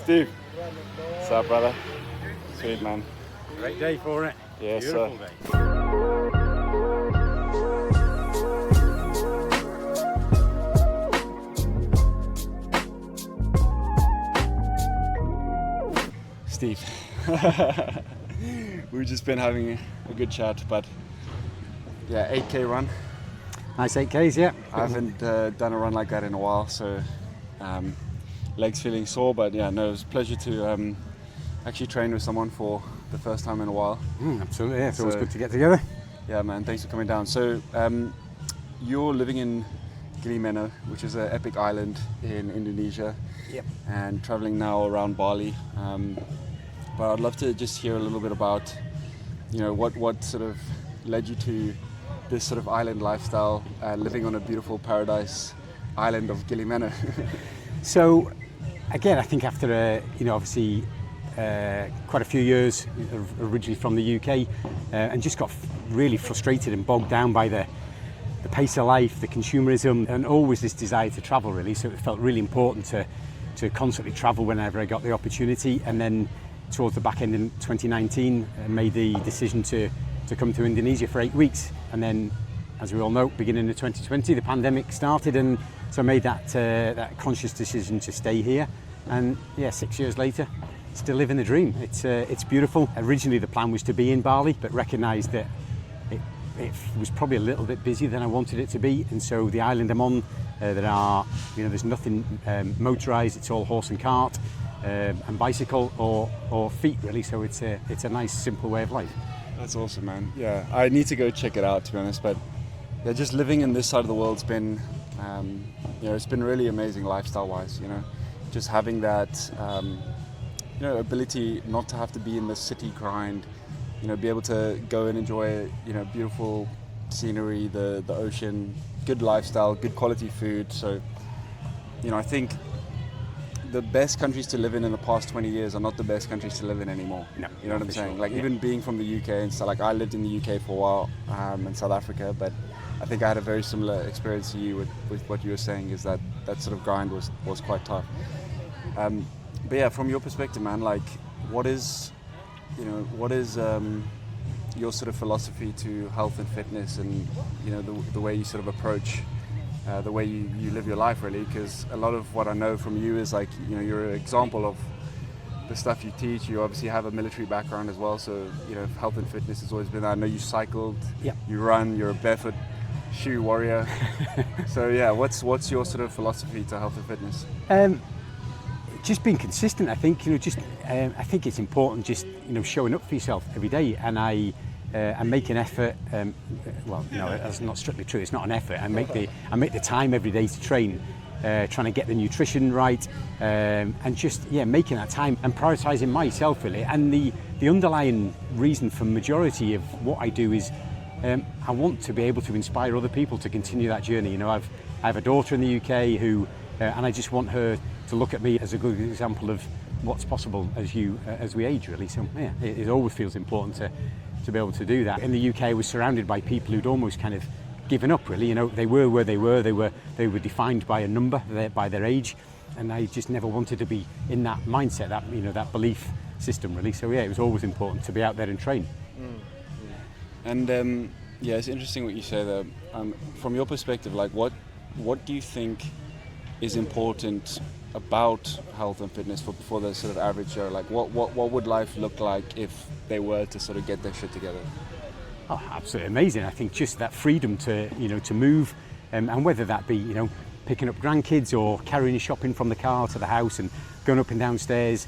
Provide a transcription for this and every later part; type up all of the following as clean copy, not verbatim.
Steve. What's up, brother? Sweet, man. Great day for it. Yes, Beautiful sir. day. Steve. We've just been having a good chat, but yeah, 8K run. Nice 8Ks, yeah. I haven't done a run like that in a while, so legs feeling sore, but yeah, no, it was a pleasure to actually train with someone for the first time in a while. Absolutely, yeah. It's always good to get together. Yeah, man, thanks for coming down. So you're living in Gili Meno, which is an epic island in Indonesia. Yep. And traveling now around Bali. But I'd love to just hear a little bit about, you know, what sort of led you to this sort of island lifestyle, living on a beautiful paradise island of Gili Meno. So, again, I think after, obviously quite a few years, originally from the UK, and just got really frustrated and bogged down by the pace of life, the consumerism, and always this desire to travel, really. So it felt really important to constantly travel whenever I got the opportunity. And then towards the back end in 2019, I made the decision to come to Indonesia for 8 weeks. And then, as we all know, beginning of 2020, the pandemic started, and so I made that conscious decision to stay here. And yeah, 6 years later, still living the dream. It's beautiful. Originally, the plan was to be in Bali, but recognised that it was probably a little bit busier than I wanted it to be. And so the island I'm on, there's nothing motorised. It's all horse and cart, and bicycle or feet, really. So it's a nice, simple way of life. That's awesome, man. Yeah, I need to go check it out, to be honest. But yeah, just living in this side of the world's been, it's been really amazing lifestyle-wise. You know, just having that, ability not to have to be in the city grind. You know, be able to go and enjoy, beautiful scenery, the ocean, good lifestyle, good quality food. So, I think the best countries to live in the past 20 years are not the best countries to live in anymore. No, you know what I'm saying? sure. Like, yeah. Even being from the UK, and so like I lived in the UK for a while, in South Africa, but I think I had a very similar experience to you with what you were saying, is that sort of grind was quite tough. But yeah, from your perspective, man, like what is your sort of philosophy to health and fitness, and the way you sort of approach the way you live your life, really? Because a lot of what I know from you is like, you're an example of the stuff you teach. You obviously have a military background as well, so health and fitness has always been there. I know you cycled, yeah. You run, you're a barefoot shoe warrior. So yeah, what's your sort of philosophy to health and fitness? Just being consistent, I think. I think it's important just showing up for yourself every day, and I make an effort. That's not strictly true. It's not an effort. I make the time every day to train, trying to get the nutrition right, and just making that time and prioritising myself, really. And the underlying reason for majority of what I do is I want to be able to inspire other people to continue that journey. I have a daughter in the UK who, and I just want her to look at me as a good example of what's possible as we age, really. So yeah, it always feels important to be able to do that. In the UK, I was surrounded by people who'd almost kind of given up, really. They were where they were. They were defined by a number, by their age, and I just never wanted to be in that mindset, that belief system, really. So yeah, it was always important to be out there and train. And it's interesting what you say there. From your perspective, like what do you think is important about health and fitness for the sort of average Joe? Like what would life look like if they were to sort of get their shit together? Oh, absolutely amazing. I think just that freedom to move, and whether that be picking up grandkids or carrying your shopping from the car to the house and going up and downstairs,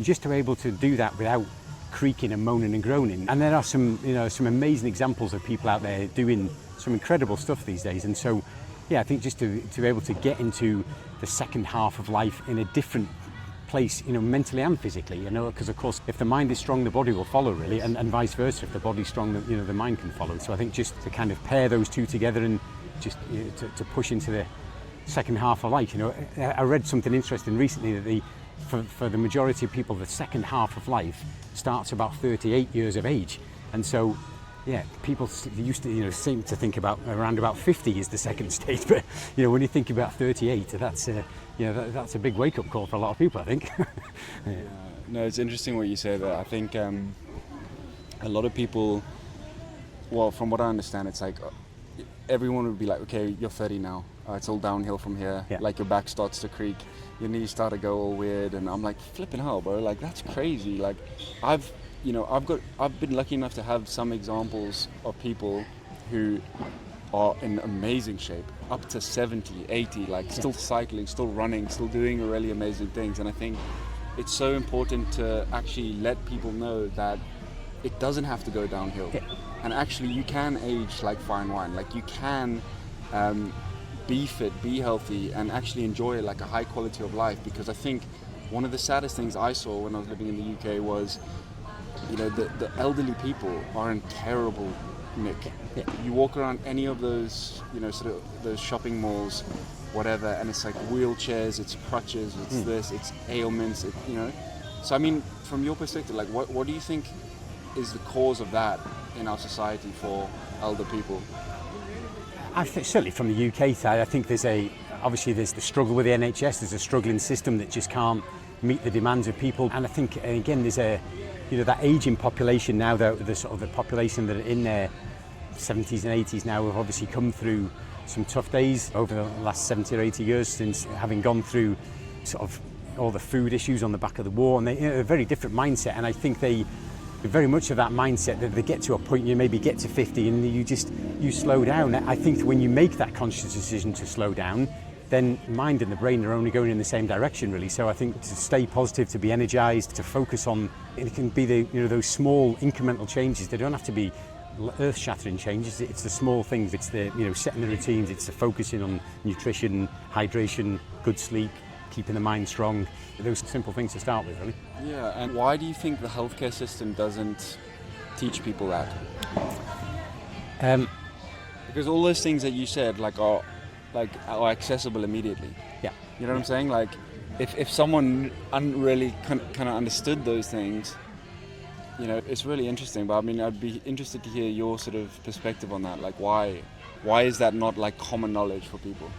just to be able to do that without creaking and moaning and groaning. And there are some amazing examples of people out there doing some incredible stuff these days. And so yeah, I think just to be able to get into the second half of life in a different place, mentally and physically, because of course if the mind is strong, the body will follow, really, and vice versa. If the body's strong, the mind can follow. So I think just to kind of pair those two together and just to push into the second half of life. I read something interesting recently that for the majority of people, the second half of life starts about 38 years of age, and so yeah, people used to seem to think about around about 50 is the second stage, but when you think about 38, that's that's a big wake-up call for a lot of people, I think. Yeah. No, it's interesting what you say there. I think a lot of people, well, from what I understand, it's like everyone would be like, okay, you're 30 now. It's all downhill from here. Yeah. Like your back starts to creak, your knees start to go all weird, and I'm like, flipping hell, bro. Like that's crazy. Like I've been lucky enough to have some examples of people who are in amazing shape, up to 70, 80, like still cycling, still running, still doing really amazing things. And I think it's so important to actually let people know that it doesn't have to go downhill. Yeah. And actually you can age like fine wine. Like you can be fit, be healthy, and actually enjoy like a high quality of life. Because I think one of the saddest things I saw when I was living in the UK was, the elderly people are in terrible nick. Yeah. You walk around any of those, sort of those shopping malls, whatever, and it's like wheelchairs, it's crutches, it's this, it's ailments, So I mean, from your perspective, like what do you think is the cause of that in our society for elder people? I think certainly from the UK side, I think there's the struggle with the NHS. There's a struggling system that just can't meet the demands of people, and I think again there's that aging population now. The sort of the population that are in their 70s and 80s now have obviously come through some tough days over the last 70 or 80 years, since having gone through sort of all the food issues on the back of the war, and they a very different mindset. And I think they very much of that mindset that they get to a point, you maybe get to 50 and you slow down. I think when you make that conscious decision to slow down, then mind and the brain are only going in the same direction, really. So I think to stay positive, to be energized, to focus on, it can be those small incremental changes. They don't have to be earth-shattering changes. It's the small things. It's the setting the routines. It's the focusing on nutrition, hydration, good sleep, keeping the mind strong. Those simple things to start with, really. Yeah, and why do you think the healthcare system doesn't teach people that? Because all those things that you said are accessible immediately. Yeah. You know what I'm saying? Like, if someone really kind of understood those things, it's really interesting. But I mean, I'd be interested to hear your sort of perspective on that. Like, why is that not like common knowledge for people?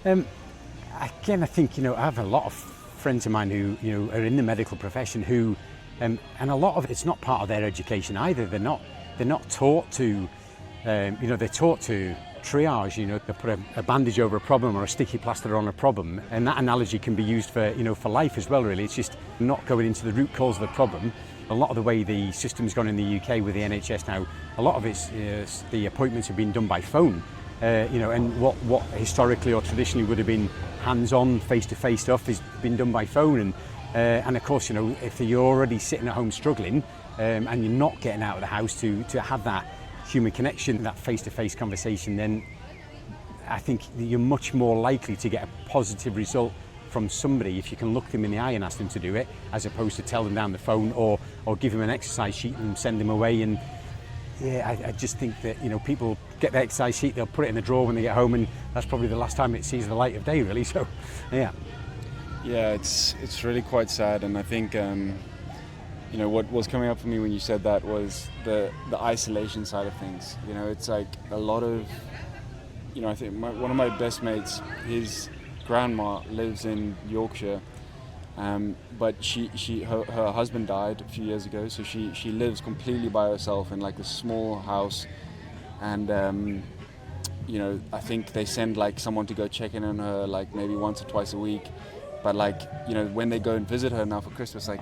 Again, I think I have a lot of friends of mine who are in the medical profession who, and a lot of it's not part of their education either. They're not taught to, they're taught to triage. They put a bandage over a problem or a sticky plaster on a problem, and that analogy can be used for life as well. Really, it's just not going into the root cause of the problem. A lot of the way the system's gone in the UK with the NHS now, a lot of it's the appointments have been done by phone. And what historically or traditionally would have been hands-on, face-to-face stuff has been done by phone. And of course, if you're already sitting at home struggling and you're not getting out of the house to have that human connection, that face-to-face conversation, then I think you're much more likely to get a positive result from somebody if you can look them in the eye and ask them to do it, as opposed to tell them down the phone or give them an exercise sheet and send them away. And yeah, I just think that people get the exercise sheet, they'll put it in the drawer when they get home, and that's probably the last time it sees the light of day, really. So yeah, it's really quite sad. And I think what was coming up for me when you said that was the isolation side of things. It's like a lot of I think one of my best mates, his grandma lives in Yorkshire, but her husband died a few years ago, so she lives completely by herself in like a small house, and I think they send like someone to go check in on her like maybe once or twice a week, but like when they go and visit her now for Christmas, like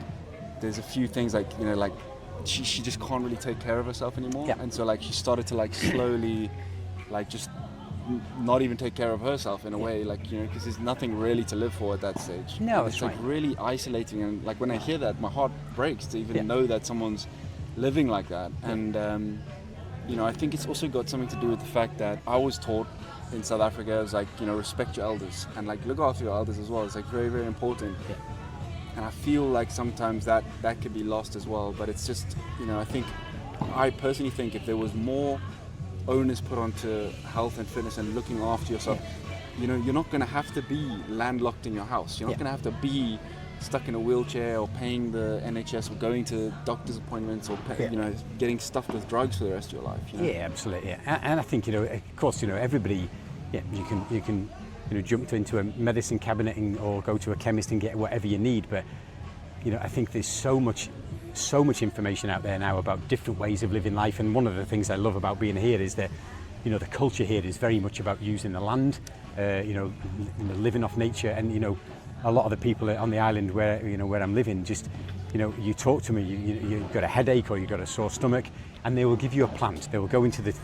there's a few things like she just can't really take care of herself anymore. Yeah. And so like she started to like slowly like just not even take care of herself in a way, like because there's nothing really to live for at that stage. No, it's that's like right. really isolating, and like when I hear that, my heart breaks to even know that someone's living like that. And I think it's also got something to do with the fact that I was taught in South Africa is like respect your elders and like look after your elders as well. It's like very, very important. Yeah. And I feel like sometimes that could be lost as well. But it's just I personally think if there was more onus put onto health and fitness and looking after yourself, you're not going to have to be landlocked in your house. You're not going to have to be stuck in a wheelchair or paying the NHS or going to doctor's appointments or getting stuffed with drugs for the rest of your life. Yeah, absolutely. Yeah. And I think of course everybody, you can jump into a medicine cabinet or go to a chemist and get whatever you need. But I think there's so much information out there now about different ways of living life. And one of the things I love about being here is that the culture here is very much about using the land, living off nature. And a lot of the people on the island where I'm living, just you talk to me, you've got a headache or you've got a sore stomach, and they will give you a plant. They will go into the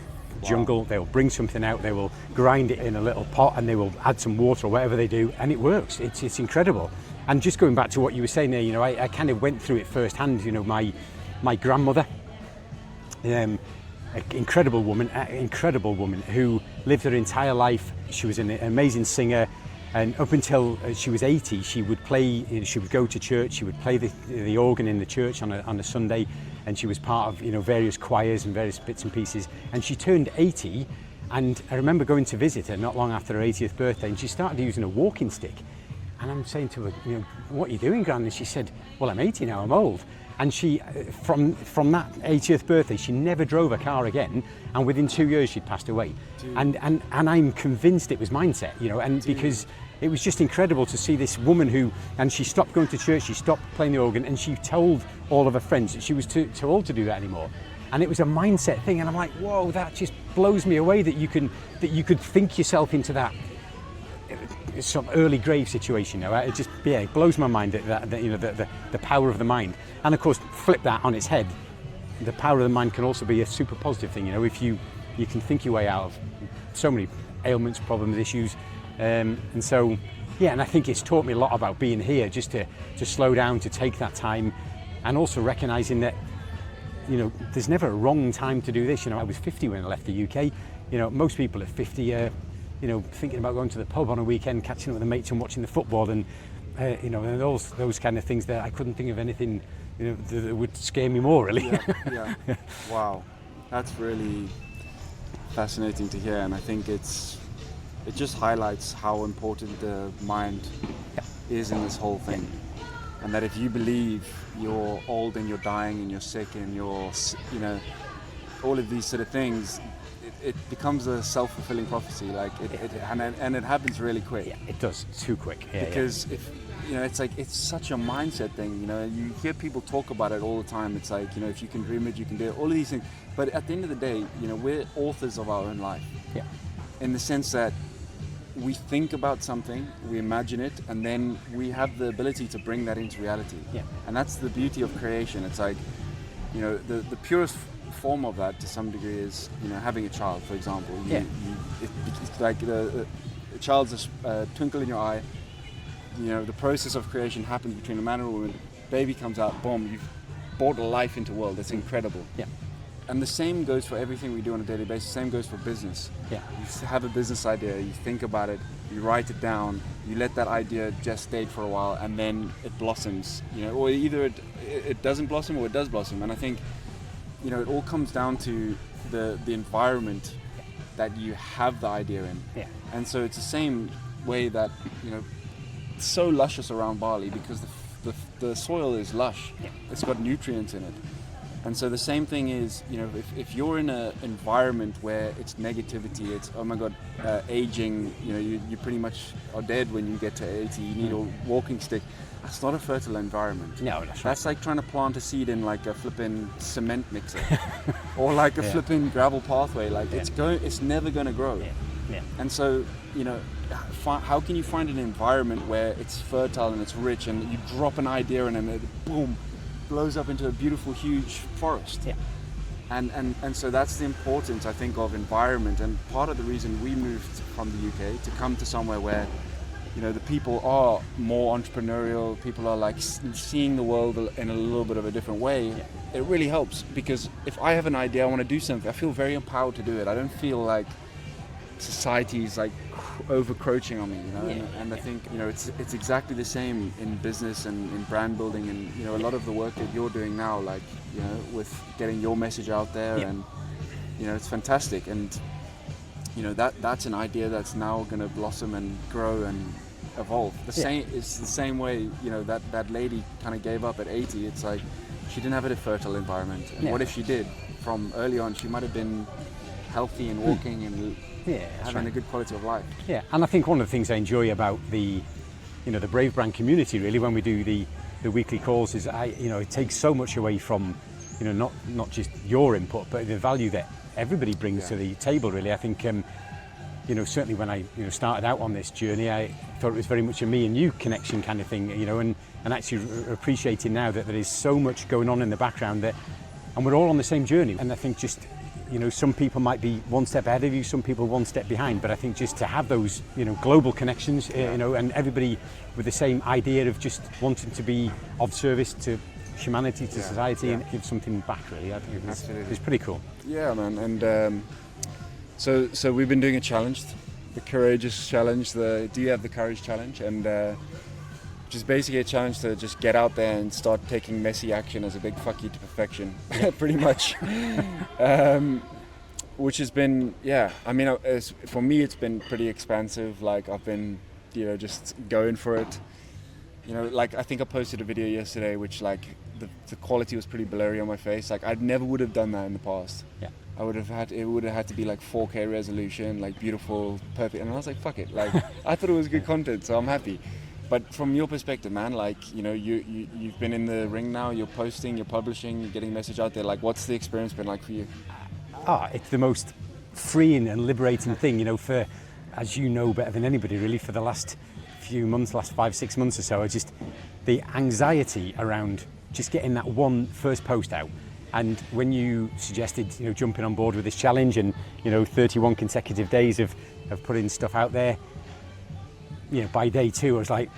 jungle, they'll bring something out, they will grind it in a little pot, and they will add some water or whatever they do, and it works. It's incredible. And just going back to what you were saying there, I kind of went through it firsthand. My grandmother, an incredible woman who lived her entire life. She was an amazing singer, and up until she was 80, she would go to church, she would play the organ in the church on a Sunday, and she was part of various choirs and various bits and pieces. And she turned 80, and I remember going to visit her not long after her 80th birthday, and she started using a walking stick. And I'm saying to her, what are you doing, Gran? And she said, well, I'm 80 now, I'm old. And she, from that 80th birthday, she never drove a car again, and within 2 years she'd passed away. And I'm convinced it was mindset, because it was just incredible to see this woman and she stopped going to church, she stopped playing the organ, and she told all of her friends that she was too old to do that anymore. And it was a mindset thing, and I'm like, whoa, that just blows me away that you could think yourself into that some early grave situation. It just it blows my mind that the power of the mind. And of course, flip that on its head, the power of the mind can also be a super positive thing. If you can think your way out of so many ailments, problems, issues, and so and I think it's taught me a lot about being here, just to slow down, to take that time, and also recognizing that there's never a wrong time to do this. I was 50 when I left the UK. Most people at 50 thinking about going to the pub on a weekend, catching up with the mates and watching the football, and and those kind of things. That I couldn't think of anything that would scare me more, really. Yeah. Wow, that's really fascinating to hear, and I think it just highlights how important the mind is in this whole thing, and that if you believe you're old and you're dying and you're sick and you're all of these sort of things, it becomes a self-fulfilling prophecy, and it happens really quick. Yeah, it does, too quick. Because if it's such a mindset thing. You hear people talk about it all the time. It's like, if you can dream it, you can do it. All of these things. But at the end of the day, we're authors of our own life. Yeah. In the sense that we think about something, we imagine it, and then we have the ability to bring that into reality. Yeah. And that's the beauty of creation. It's like, the purest form of that to some degree is having a child, for example. It's like a child's a twinkle in your eye. The process of creation happens between a man and a woman. Baby comes out, boom, you've brought a life into the world. That's incredible. Yeah. And the same goes for everything we do on a daily basis. Same goes for business. Yeah. You have a business idea, you think about it, you write it down, you let that idea gestate for a while, and then it blossoms. Or either it doesn't blossom or it does blossom. And I think it all comes down to the environment that you have the idea in. Yeah. And so it's the same way that it's so luscious around Bali because the soil is lush. Yeah. It's got nutrients in it. And so the same thing is, if you're in an environment where it's negativity, it's, oh my God, aging, you pretty much are dead when you get to 80, you need a walking stick. That's not a fertile environment. No, that's right. That's like trying to plant a seed in like a flipping cement mixer or like a flipping gravel pathway. It's never going to grow. Yeah. Yeah. And so, how can you find an environment where it's fertile and it's rich, and you drop an idea in and it boom, blows up into a beautiful, huge forest? Yeah. And so that's the importance, I think, of environment. And part of the reason we moved from the UK to come to somewhere where the people are more entrepreneurial, people are like seeing the world in a little bit of a different way. Yeah. It really helps, because if I have an idea, I want to do something, I feel very empowered to do it. I don't feel like society is like overcroaching on me, and I think it's exactly the same in business and in brand building, and a lot of the work that you're doing now, like with getting your message out there, and it's fantastic, and that's an idea that's now going to blossom and grow and evolve. It's the same way that lady kind of gave up at 80. It's like she didn't have a fertile environment, and what if she did? From early on, she might have been healthy and walking and having a good quality of life. Yeah, and I think one of the things I enjoy about the BraveBrand community, really, when we do the weekly calls, is it takes so much away from, not just your input, but the value that everybody brings to the table, really. I think, certainly when I started out on this journey, I thought it was very much a me and you connection kind of thing, and actually appreciating now that there is so much going on in the background and we're all on the same journey. And I think just, some people might be one step ahead of you, some people one step behind, but I think just to have those, global connections, and everybody with the same idea of just wanting to be of service to humanity, to society, and give something back, really. I think it's pretty cool. Yeah, man. And so we've been doing a challenge, the Courageous Challenge, the Do You Have the Courage Challenge, and which is basically a challenge to just get out there and start taking messy action as a big fuck you to perfection, pretty much. Which has been, for me it's been pretty expansive. Like I've been, just going for it. Like I think I posted a video yesterday which like the quality was pretty blurry on my face. Like I never would have done that in the past. Yeah. It would have had to be like 4K resolution, like beautiful, perfect. And I was like, fuck it. Like I thought it was good content, so I'm happy. But from your perspective, man, like, you've been in the ring now, you're posting, you're publishing, you're getting message out there. Like, what's the experience been like for you? It's the most freeing and liberating thing, for, as you know better than anybody really, for the last few months, last 5-6 months or so, just the anxiety around just getting that one first post out. And when you suggested, jumping on board with this challenge and, 31 consecutive days of putting stuff out there, by day 2, I was like,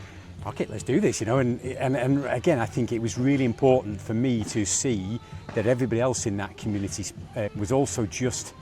fuck it, let's do this, and again, I think it was really important for me to see that everybody else in that community was also just,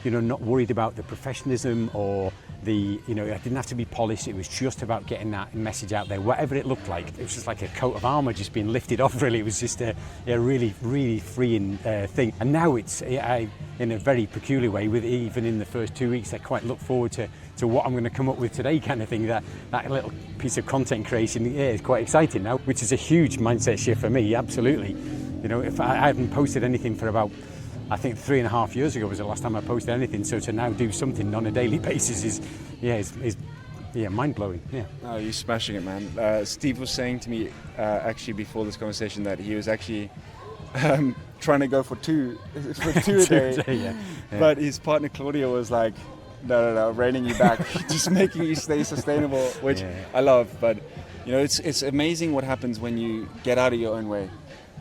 not worried about the professionalism or the, it didn't have to be polished. It was just about getting that message out there, whatever it looked like. It was just like a coat of armour just being lifted off, really. It was just a really, really freeing thing. And now it's, in a very peculiar way, with even in the first 2 weeks, I quite look forward to what I'm going to come up with today, kind of thing. That little piece of content creation is quite exciting now, which is a huge mindset shift for me, absolutely. If I haven't posted anything for about, I think 3.5 years ago was the last time I posted anything, so to now do something on a daily basis is mind-blowing. Yeah. Oh, you're smashing it, man. Steve was saying to me actually before this conversation that he was actually trying to go for two a day. Yeah. But his partner Claudia was like, no, reining you back, just making you stay sustainable, which I love. But it's amazing what happens when you get out of your own way.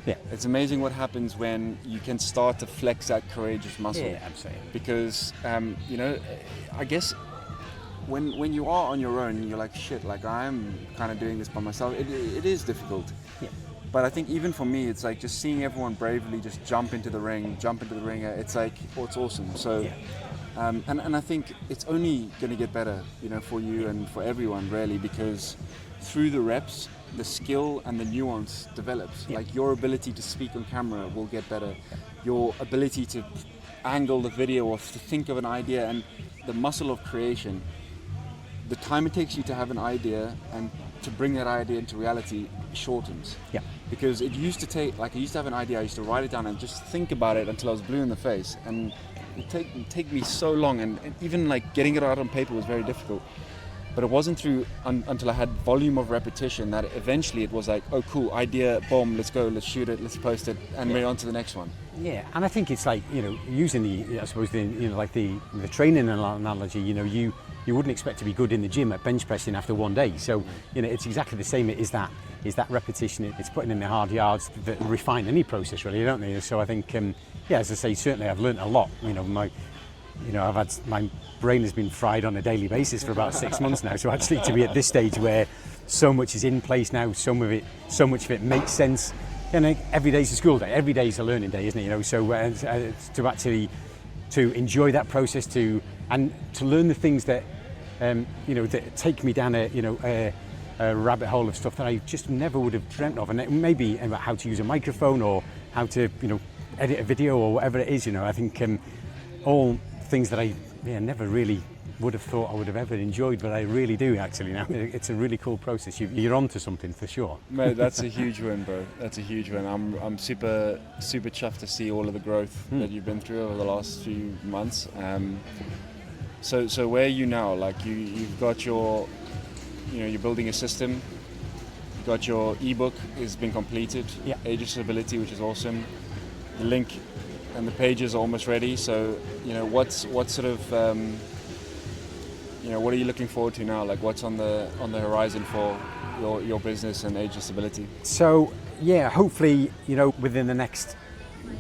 Yeah. It's amazing what happens when you can start to flex that courageous muscle. Yeah, absolutely. Because I guess when you are on your own, you're like, shit, like I'm kind of doing this by myself. It is difficult. Yeah. But I think even for me, it's like just seeing everyone bravely just jump into the ring. It's like, it's awesome. So, and I think it's only going to get better, for you and for everyone, really, because through the reps, the skill and the nuance develops. Yeah. Like your ability to speak on camera will get better. Your ability to angle the video or to think of an idea, and the muscle of creation, the time it takes you to have an idea and to bring that idea into reality shortens. Yeah. Because it used to take, I used to have an idea, I used to write it down and just think about it until I was blue in the face. And it take me so long, and even like getting it out on paper was very difficult. But it wasn't until I had volume of repetition that eventually it was like, oh cool, idea, boom, let's go, let's shoot it, let's post it, and we're on to the next one. Yeah, and I think it's like, using the training analogy, you wouldn't expect to be good in the gym at bench pressing after one day. So, it's exactly the same. It is that repetition, it's putting in the hard yards that refine any process, really, don't they? So I think, as I say, certainly I've learned a lot. My brain has been fried on a daily basis for about 6 months now. So actually to be at this stage where so much is in place now, so much of it makes sense. Every day's a school day, every day's a learning day, isn't it? So to actually to enjoy that process, and to learn the things that that take me down a rabbit hole of stuff that I just never would have dreamt of, and it may be about how to use a microphone or how to edit a video or whatever it is. I think all things that I never really would have thought I would have ever enjoyed, but I really do actually now. It's a really cool process. You're onto something for sure. Mate, that's a huge win, bro. That's a huge win. I'm super chuffed to see all of the growth that you've been through over the last few months. So where are you now? Like you've got your, you're building a system. You've got your ebook has been completed. Yeah. Age Disability, which is awesome. The link and the pages are almost ready. So what sort of what are you looking forward to now? Like what's on the horizon for your business and Age Disability? So yeah, hopefully within the next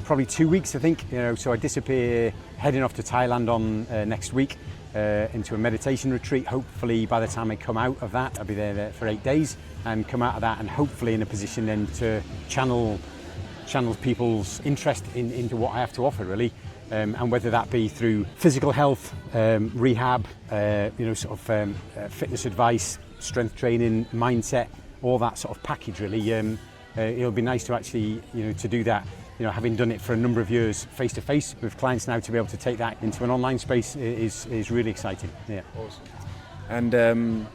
probably 2 weeks, I think. So I disappear, heading off to Thailand on next week into a meditation retreat. Hopefully by the time I come out of that, I'll be there for 8 days and come out of that and hopefully in a position then to channel people's interest into what I have to offer, really. And whether that be through physical health, rehab, fitness advice, strength training, mindset, all that sort of package, really. It'll be nice to actually, to do that. Having done it for a number of years face to face with clients now, to be able to take that into an online space is really exciting. Yeah. Awesome. And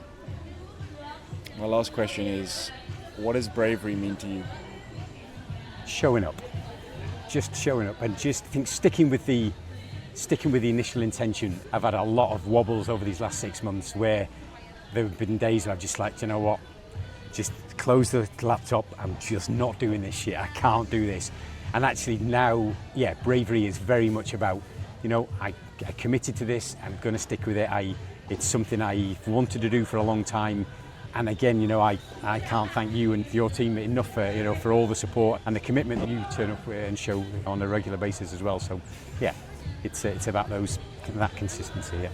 my last question is, what does bravery mean to you? Showing up. Just showing up, and just sticking with the initial intention. I've had a lot of wobbles over these last 6 months where there have been days where I've just like, you know what, just close the laptop. I'm just not doing this shit. I can't do this. And actually now, yeah, bravery is very much about, I committed to this. I'm going to stick with it. It's something I've wanted to do for a long time. And again, I can't thank you and your team enough for all the support and the commitment that you turn up and show on a regular basis as well. So, yeah, it's about that consistency. Yeah.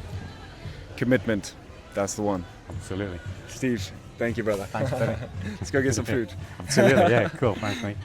Commitment, that's the one. Absolutely. Steve, thank you, brother. Thanks, Benny. Let's go get some food. Absolutely. Yeah. Cool. Thanks, mate.